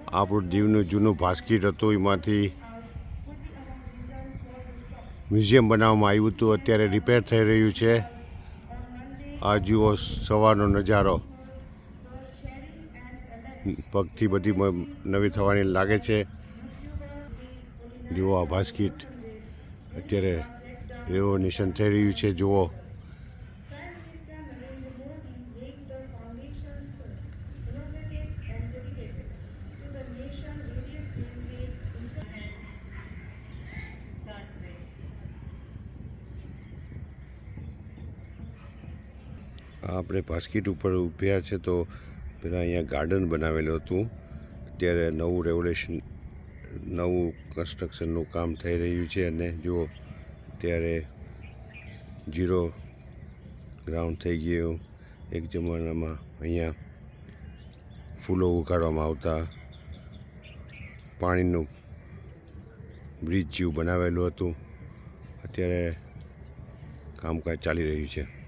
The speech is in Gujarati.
આપણું દીવનું જૂનું ભાસ્કીટ હતું, એમાંથી મ્યુઝિયમ બનાવવામાં આવ્યું હતું. અત્યારે રિપેર થઈ રહ્યું છે. આ જુઓ સવારનો નજારો, પગથી બધી નવી થવાની લાગે છે. જુઓ આ ભાસ્કીટ અત્યારે રેનોવેશન થઈ રહ્યું છે. જુઓ આપણે ભાસ્કીટ ઉપર ઊભ્યા છે તો પહેલાં અહીંયા ગાર્ડન બનાવેલું હતું. અત્યારે નવું નવું કન્સ્ટ્રક્શનનું કામ થઈ રહ્યું છે. અને જુઓ અત્યારે 0 ગ્રાઉન્ડ થઈ ગયું. એક જમાનામાં અહીંયા ફૂલો ઉગાડવામાં આવતા, પાણીનું બ્રિજ જેવું બનાવેલું હતું. અત્યારે કામકાજ ચાલી રહ્યું છે.